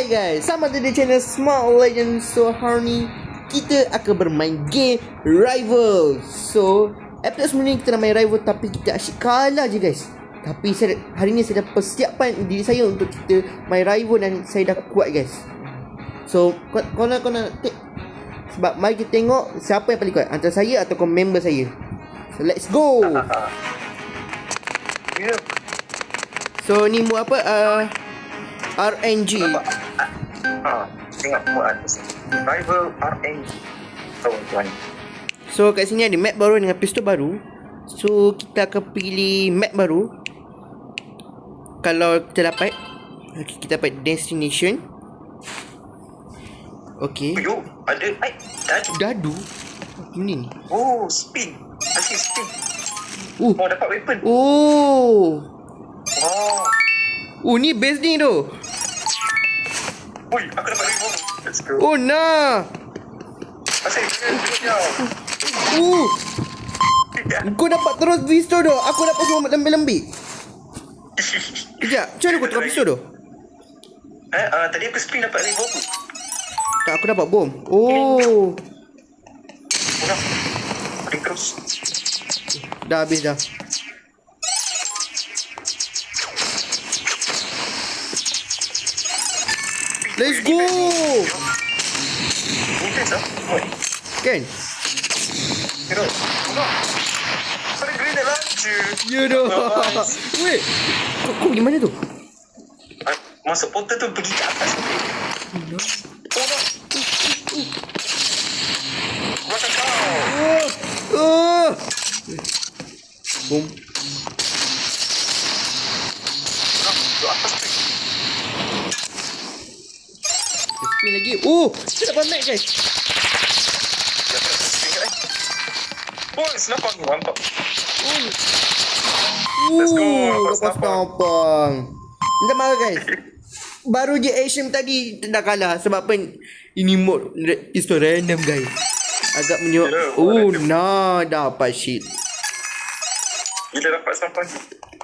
Hai guys, selamat datang di channel Smart Legends. So hari ni kita akan bermain game Rival. So episode sebelum ni kita nak main Rival, tapi kita asyik kalah je guys. Tapi hari ni saya dah persiapkan diri saya untuk kita main Rival dan saya dah kuat guys. So kau nak sebab mari kita tengok siapa yang paling kuat, antara saya ataupun member saya. So let's go. So ni buat apa? RNG. Tengok muat Rival RNG. Kawan-kawan. So kat sini ada map baru dengan pistol baru. So kita akan pilih map baru. Kalau kita dapat, okay, kita dapat destination. Okay. Yo, ada Dadu. Ini ni. Oh, spin. Asyik spin. Oh, dapat weapon. Oh. Oh. Ni base ni tu. Ui, aku dapat revolver. Let's go. Oh nah. Asyik dia. Kau dapat terus pistol tu. Aku dapat semua lembik-lembik. Sekejap, macam mana kau terus pistol tu? Tadi aku spin dapat revolver. Tak, aku dapat bom. Oh. Udah. Paling terus. Dah habis dah. Let's go. Intense ah. Kan? Terus. Udah. Ada grenade launcher. Ya dah. Wait. Kau pergi mana tu? Masuk portal tu pergi ke atas. Belakang kau. Boom. Duduk atas tu. Spin lagi. Oh, kita dapat match guys. Dia tak spin kat lain. Boys, nampak aku mantap. Let's go, lepas nampang. Minta maaf guys. Baru je action tadi dah kalah. Sebab apa? Ini mode pistol random guys. Agak menyok. Oh, nah, dapat shit. Bila dapat sampai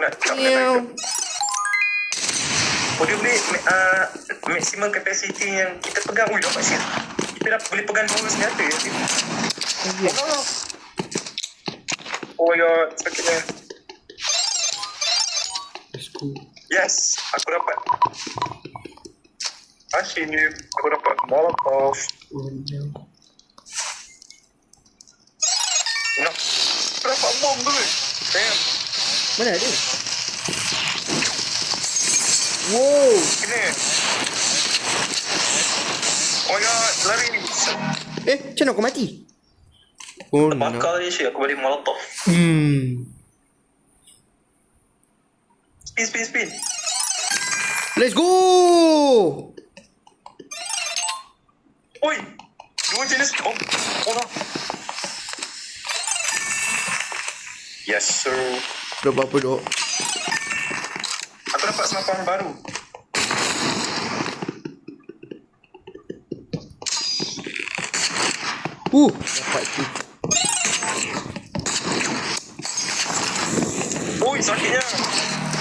nak Meow. dia boleh maximum capacity yang kita pegang. Ui, dapat shit. Kita dah boleh pegang dua senjata ya. Oh my god, sakitnya. Let's go. Yes, aku dapat. Asyik ni, aku dapat Molotov. Nah, aku dapat bom tu. Damn. Mana ada? Wow. Kena. Oh my god, lari. Macam mana kau mati? Oh no. Terbakar je aku balik Molotov. Spin. Let's go. Oi, dua jenis bom. Oh no. Yes sir. Dah berapa dok? Aku dapat senapan baru. Dapat tu. Oi, sakitnya.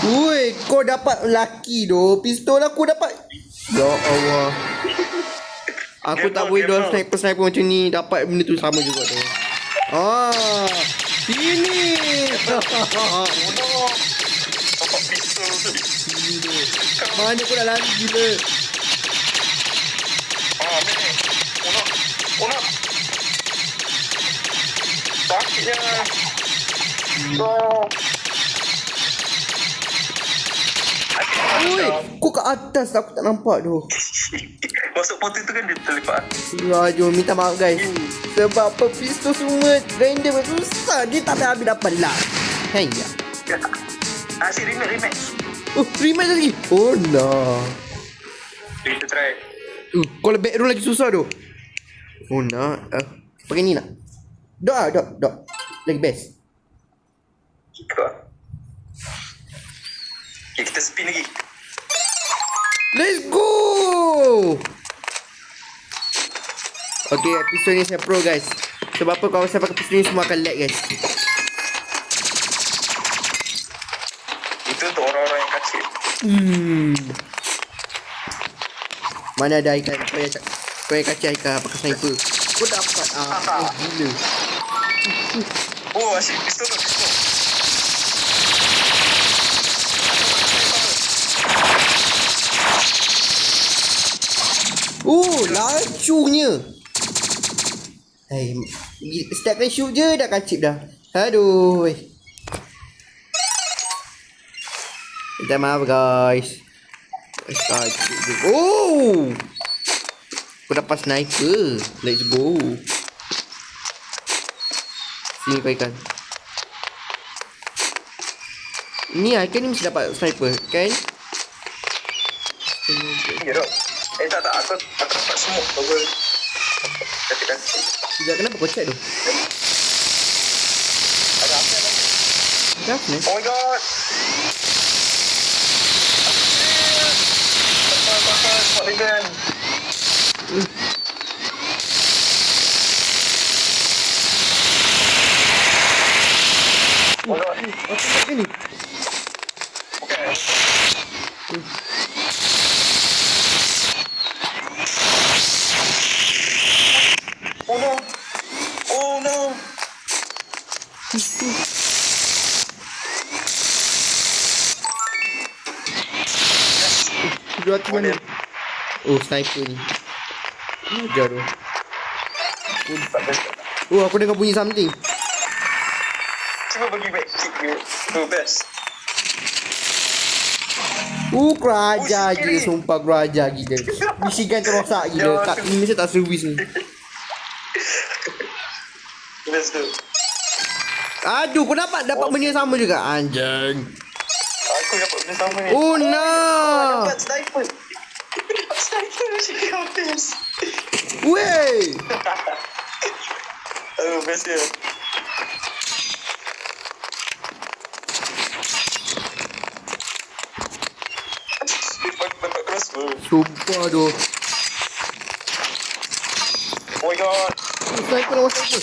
Ui, kau dapat laki doh. Pistol aku dapat. Ya Allah. Aku tak boleh doang sniper macam ni. Dapat benda tu sama juga tu. Sini. Dapat pistol tu. Mana kau dah lari gila. Ni. Oh no. Sakitnya. Ui, kau kat atas aku tak nampak tu. Masuk portal tu kan dia terlipat. Jom minta maaf guys. Sebab apa pistol semua random susah. Dia tak habis dapat lah. Hanya. Asyik rematch. Rematch lagi. Oh no. Kita try. Kalau backroom lagi susah tu. Oh no. Pakai ni nak. Dok. Lagi best. Ikut. Okay, kita spin lagi. Let's go. Okay, pistol ni saya pro guys. Sebab apa kalau saya pakai pistol ni semua akan lag guys. Itu untuk orang-orang yang kacil. Mana ada ikan. Kau yang kacau ikan pakai sniper. Kau dapat. Gila. Oh, asyik pistol. Lacunya. Setiap kali shoot je dah kacip dah. Aduh. Minta maaf guys. Kacip je. Oh. Aku dapat sniper. Let's go. Sini kau ikan. Ni ikan ni mesti dapat sniper kan? Ya dok. Tak. Aku dapat smoke. Bagus. Kaki-kaki. Sekejap, kenapa kau check tu? Ada apa lagi? Ada apa ni? Oh my god. Pasal spot vegan. Oh my god. Apa ni? Okay. Oh no. Dua tu mana? Oh, sniper ni. Ajar tu. Oh, aku dengar bunyi something. Cuba bagi back kick you. Tu best. Keraja gila. Sumpah keraja gila. Michigan terosak gila. Kat ni mesti tak servis ni. Let's go. Aduh, kau dapat benda yang sama juga. Anjing. Aku dapat benda sama ni. Oh, no. Dapat sniper. Dapat sniper macam habis. Wey. Oh, best dia. Dapat crossbow. Sumpah tu. Oh my god. Sniper lawan sniper.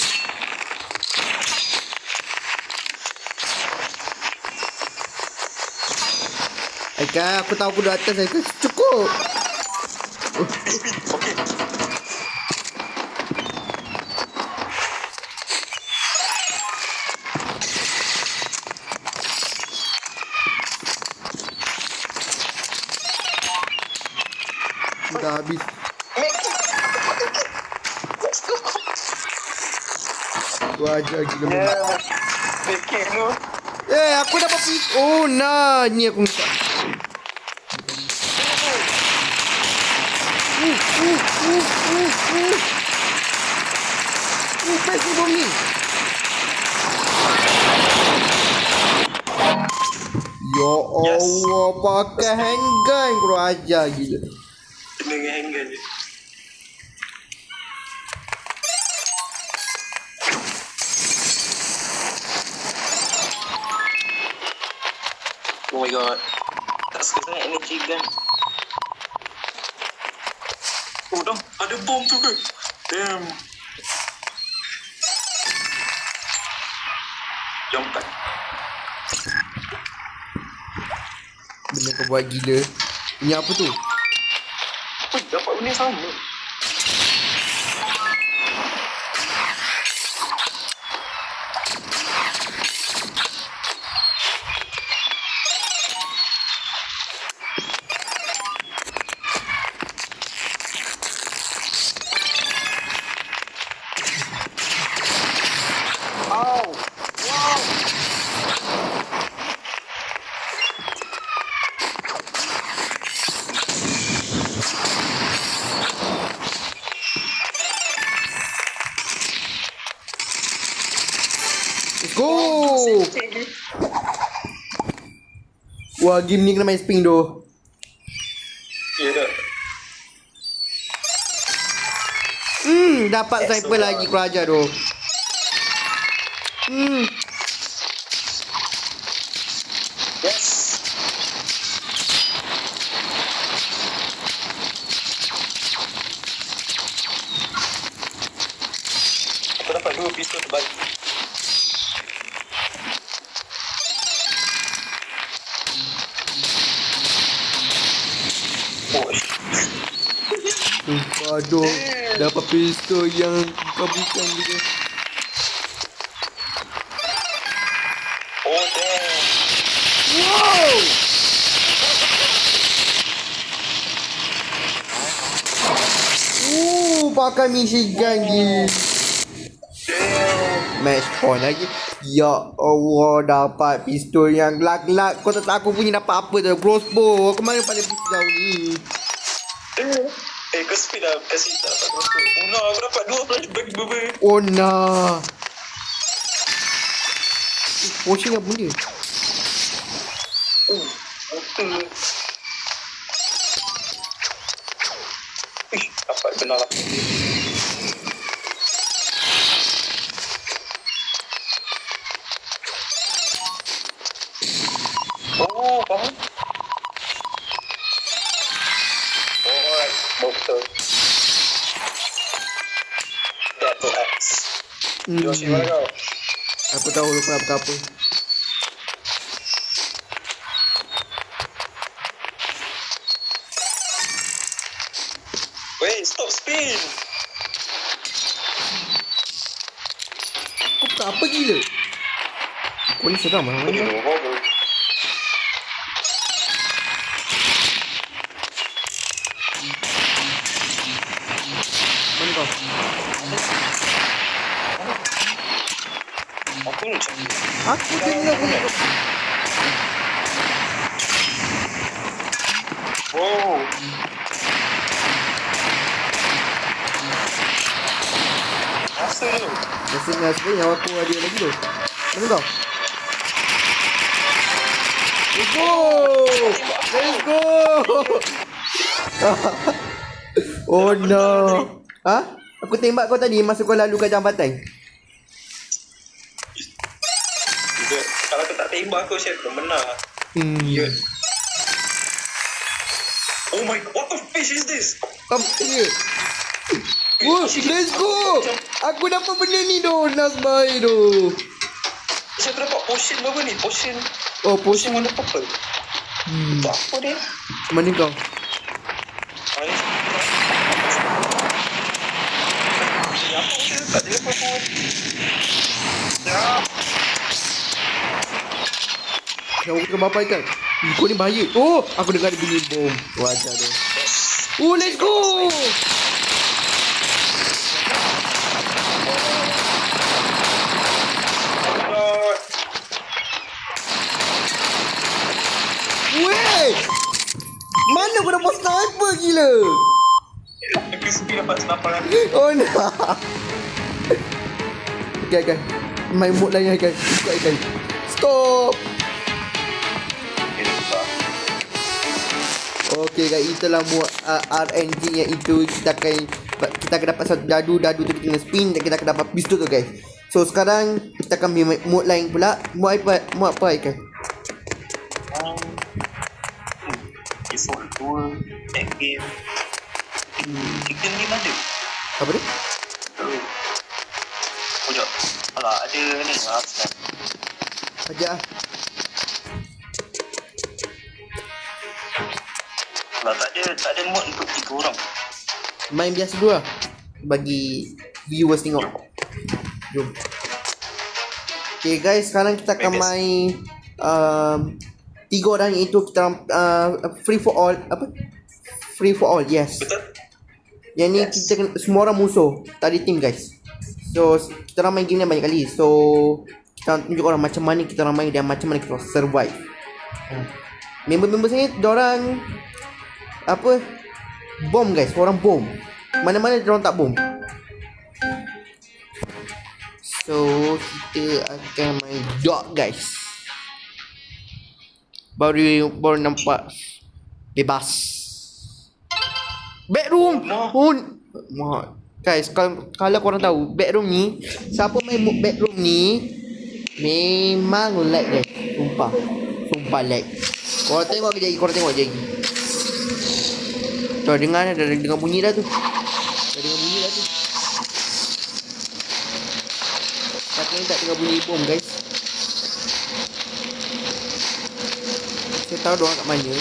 Aika, aku tahu aku di atas Aika. Cukup. Okay. Dah habis. Wajah gila. Yeah. Make it no. Aku dapat oh nah, ni aku minta. Best ni bom ni. Ya Allah, pakai handgun kau ajar gila. Dengan handgun je. Oh my god. Tak suka sangat energy gun. Oh dah, ada bom tu ke? Damn. Jompat. Benda kau buat gila. Ini apa tu? Oh, dapat benda sama. Go! Wah, game ni kena main spin tu. Ya dah. Dapat sniper lagi keraja tu. Yes. Aku dapat 2 pistol terbalik. Oh, Aduh, dapat pistol yang bukan juga. Oh damn. Wow! Pakai Michigan je. Match point lagi. Ya Allah, dapat pistol yang gelak-gelak. Kau tak tahu aku punya dapat apa tu? Crossbow. Aku mana pandai pistol jauh ni? Kau speed lah kasih tak dapat crossbow. Oh no, aku dapat 2 bagi bebe. Oh nah. Potion apa dia? Betul. Dapat benar lah. Oh, faham? Alright, betul. Battle Axe. Yoshi, mana kau? Aku tahu lupa apa-apa. Wait, stop spin! Kau tak apa gila? Kau ni seram lah. Kau ni dua bubble. Mana kau? Aku ni macam ni. Aku tengok aku nak. Oh. Rasa tu. Rasanya sebenarnya aku ada lagi tu. Mana kau? Let's go! Let's go! Oh no. Ha? Aku tembak kau tadi masa kau lalu kat jambatan. Juga, kalau aku tak tembak aku siap kau menang. Ya. Oh my god, what the fish is this? Apa ni? Wah, let's go! Aku dapat benda ni tu, Nasbai tu. Saya dapat potion apa ni? Potion. Oh, Potion potion. warna purple. Untuk apa dia? Mana kau? Ni apa dia? Tak ada apa pun. Ya. Yang aku bapak ikan. Kau ni bahaya. Oh, aku dengar dia bunyi bom. Wajar dia. Oh, let's go! Weh! Mana kau dapat sniper gila? Aku speed dapat senapan lagi. Oh no. Okay, main mode lain kan. Ikut ikan. Stop. Okay guys, itulah mode RNG yang itu kita akan dapat satu dadu tu kita kena spin dan kita akan dapat pistol tu guys. So sekarang kita akan main mode lain pula. Mode apa ikan? Default tool, tag game. Chicken game ada. Apa dia? Oh, jap. Alah, ada ni. Snap. Ajak ah. Alah, tak ada mod untuk 3 orang. Main biasa dulu lah. Bagi viewers tengok. Jom. Okay guys, sekarang kita akan main 3 orang iaitu kita free for all. Apa? Free for all, yes. Betul? Yang ni Yes. kita semua orang musuh. Tak ada team guys. So kita orang main game ni banyak kali. So kita tunjuk orang macam mana kita orang main dan macam mana kita survive. Member-member saya diorang apa? Bom guys, orang bom. Mana-mana diorang tak bom. So kita akan main dog guys. Baru nampak bebas. Bedroom. No. Guys, kalau korang tahu bedroom ni, siapa main bedroom ni memang lag guys. Sumpah lag. Korang tengok je lagi, korang tengok je lagi. Tuh dengar bunyi dah tu. Dah dengar bunyi dah tu. Tapi ni tak dengar bunyi bom guys. Saya tahu diorang kat mana.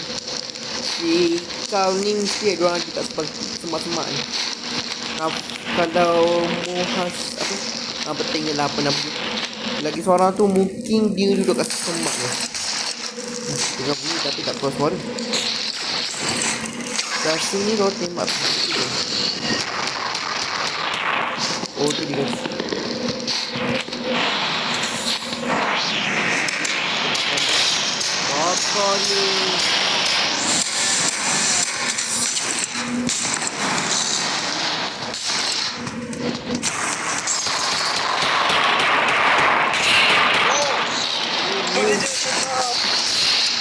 Si kau ni mesti diorang lagi tak semak-semak ni. Kalau Muhas apa pentingnya lah apa nama dia. Lagi seorang tu mungkin dia duduk kat semak ni. Tengok bunyi tapi tak keluar suara. Kat sini kau tembak. Oh tu dia guys. Apa ni?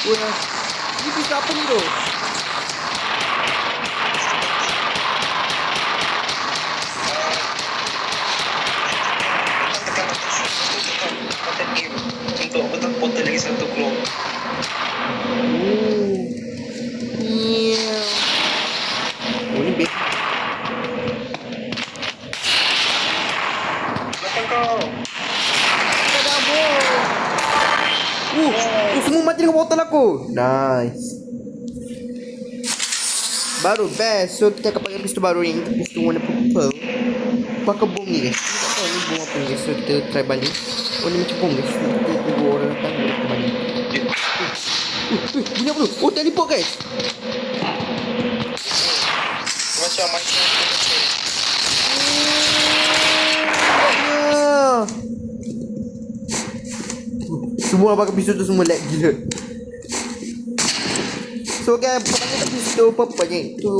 Wah, ini bisa apa ni tu? Tekan game untuk betul portal lagi satu keluar. Oh. Yeah. Oh ni best. Belakang kau. Dah bom. Semua mati dengan botol aku. Nice. Baru best. So kita akan pakai pistol baru ni. Pistol warna purple. Pakai bom ni guys. Kita tak tahu ni bom apa ni guys. So kita try balik. Oh ni macam bom guys. Kita tunggu orang datang. Kita balik. Bunyi apa tu? Oh teleport guys. Macam Semua pakai pistol tu semua lag gila. So kan kebanyakan pistol purple ni. Tu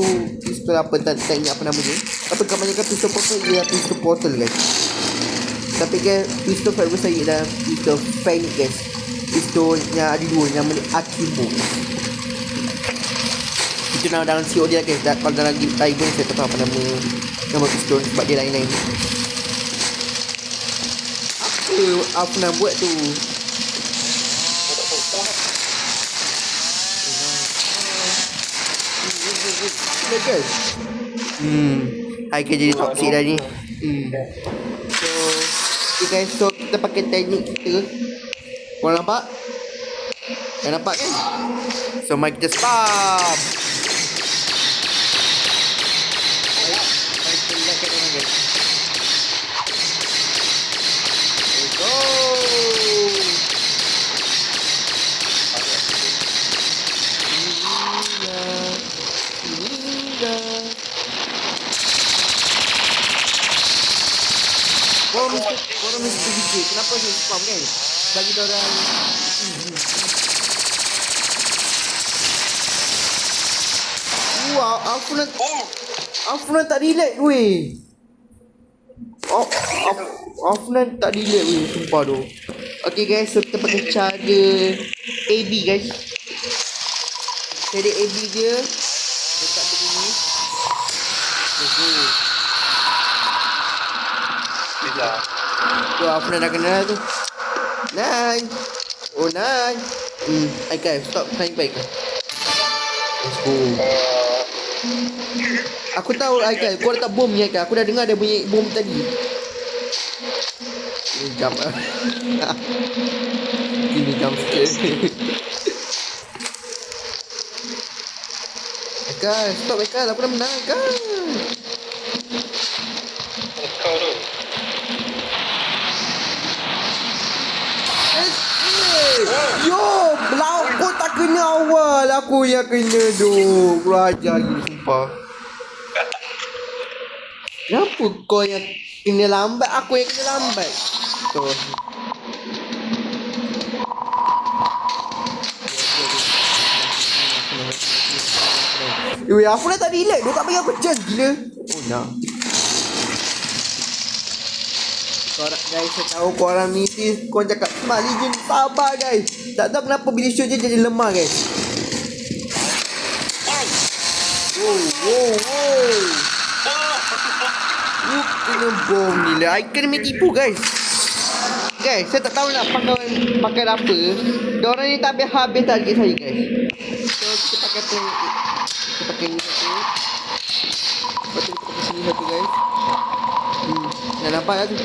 pistol apa tak ingat apa nama dia. Tapi kebanyakan pistol purple dia pistol portal guys. Tapi kan pistol favourite saya adalah pistol Phoenix guys. Pistol yang ada dua yang Akimbo. Itu nama dalam CO dia guys. Kalau dalam game Tiger saya tak tahu apa nama pistol sebab dia lain-lain. Apa nak buat tu? Guys. Haikal jadi toxic dah ni. So, okay guys, so kita pakai teknik kita. Korang nampak? Dah nampak kan? So, mari kita spam. Mari kita lakukan orang guys. Let's go. Korang mesti fikir kenapa saya spam kan? Bagi diorang wah, Afnan tak relate weh. Afnan tak relate weh, sumpah tu. Okay guys, so kita pakai cara AB guys. Cara AB dia dekat begini. Let's go. Tu Afnan dah kena tu. Nine. Oh nine. Aikal stop sniper Aikal. Let's go. Aku tahu Aikal, kau letak bom ni Aikal. Aku dah dengar dia bunyi bom tadi. Ini jump lah. Ini jump scare. Aikal, stop Aikal. Aku dah menang Aikal. kau tu. Yo, belau kau tak kena awal. Aku yang kena tu. Kurang ajar gila sumpah. Kenapa kau yang kena lambat? Aku yang kena lambat. Tu. Weh, aku dah tak relax. Dia tak bagi aku chance gila. Oh nah. Korang guys, saya tahu korang ni korang cakap Smart Legion sabar guys. Tak tahu kenapa bila shoot je jadi lemah guys. Wow. Lu kena bom ni lah. I kena main tipu guys. Guys, saya tak tahu nak pakai apa. Diorang ni tak habis target saya guys. So kita pakai tu. Kita pakai ni satu. Lepas tu kita pakai sini satu guys. Dah nampak lah tu.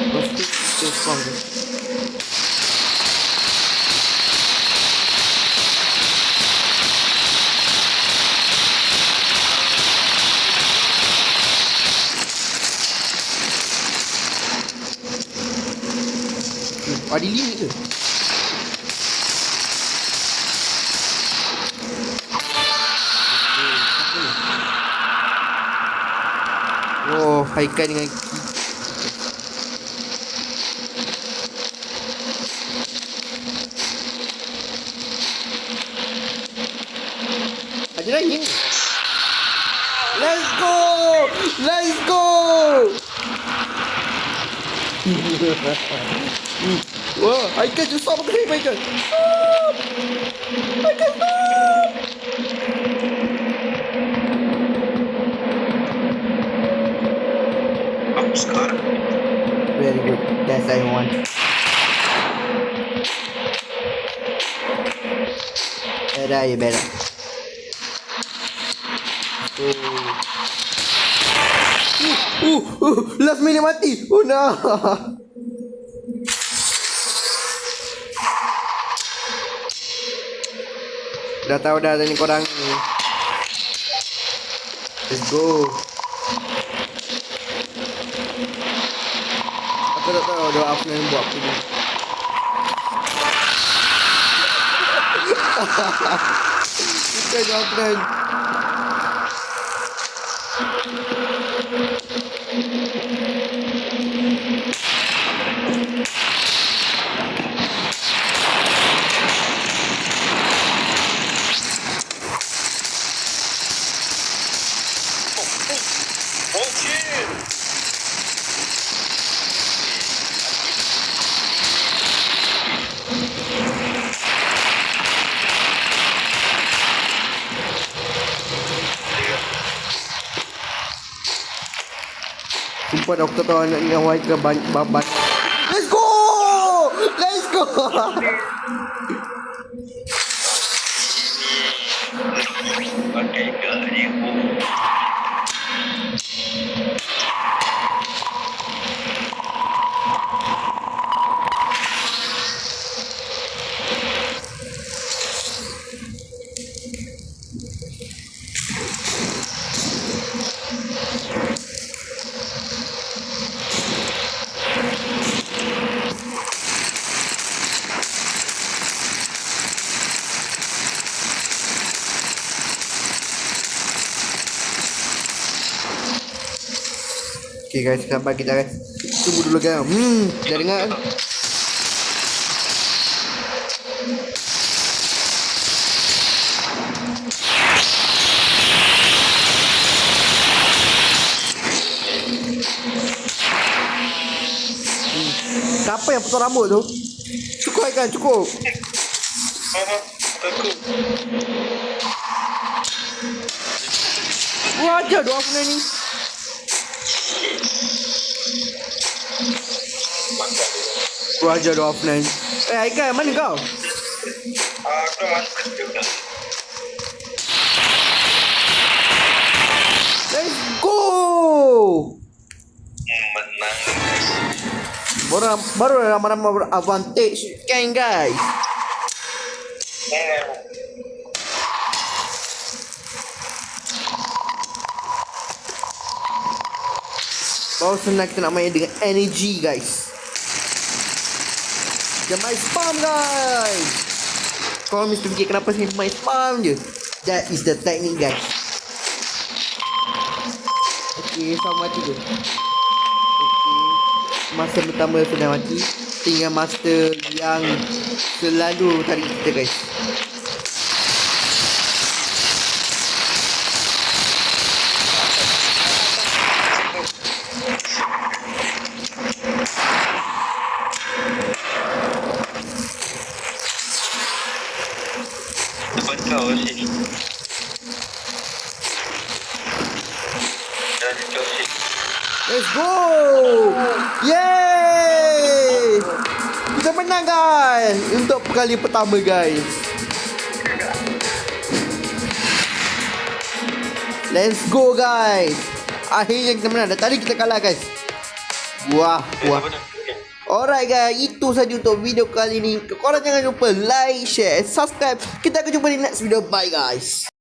Lepas tu kita spawn guys. Oh, di limit ke? Oh, Haikal dengan ada lagi ni. Let's go! Let's go! Wah, Haikal just stop okay, Haikal. Stop! Haikal stop! Aku sekarang. Very good. That's I want. Better, better. Last minute mati. Oh no. Dah tahu dah ni korang ni. Let's go. Aku tak tahu doa apa yang buat aku ni. Kita jawab friend. Oh shit. Sumpah dah aku tak tahu anak ni Hawaii ke babat. Let's go! Let's go! Pakai gaya. Okay guys, sabar kita guys. Tunggu dulu guys. Dah dengar? Siapa yang potong rambut tu? Cukup kan, cukup. Aku. Wah, ajar doa aku ni. Gua ajar doa Afnan. Haikal, mana kau? Aku masuk juga. Let's go! Menang. Baru ramai-ramai advantage kan guys. Baru senang kita nak main dengan energy guys. Jangan main spam guys. Kalau mesti fikir kenapa saya main spam je. That is the technique guys. Okay, sama mati tu. Okay, master pertama sudah mati. Tinggal master yang selalu tarik kita guys. Depan kau sini. Let's go! Yay! Kita menang guys untuk kali pertama guys. Let's go guys. Akhirnya kita menang. Dah tadi kita kalah guys. Wah. Alright guys, itu saja untuk video kali ini. Korang jangan lupa like, share, subscribe. Kita akan jumpa di next video. Bye guys.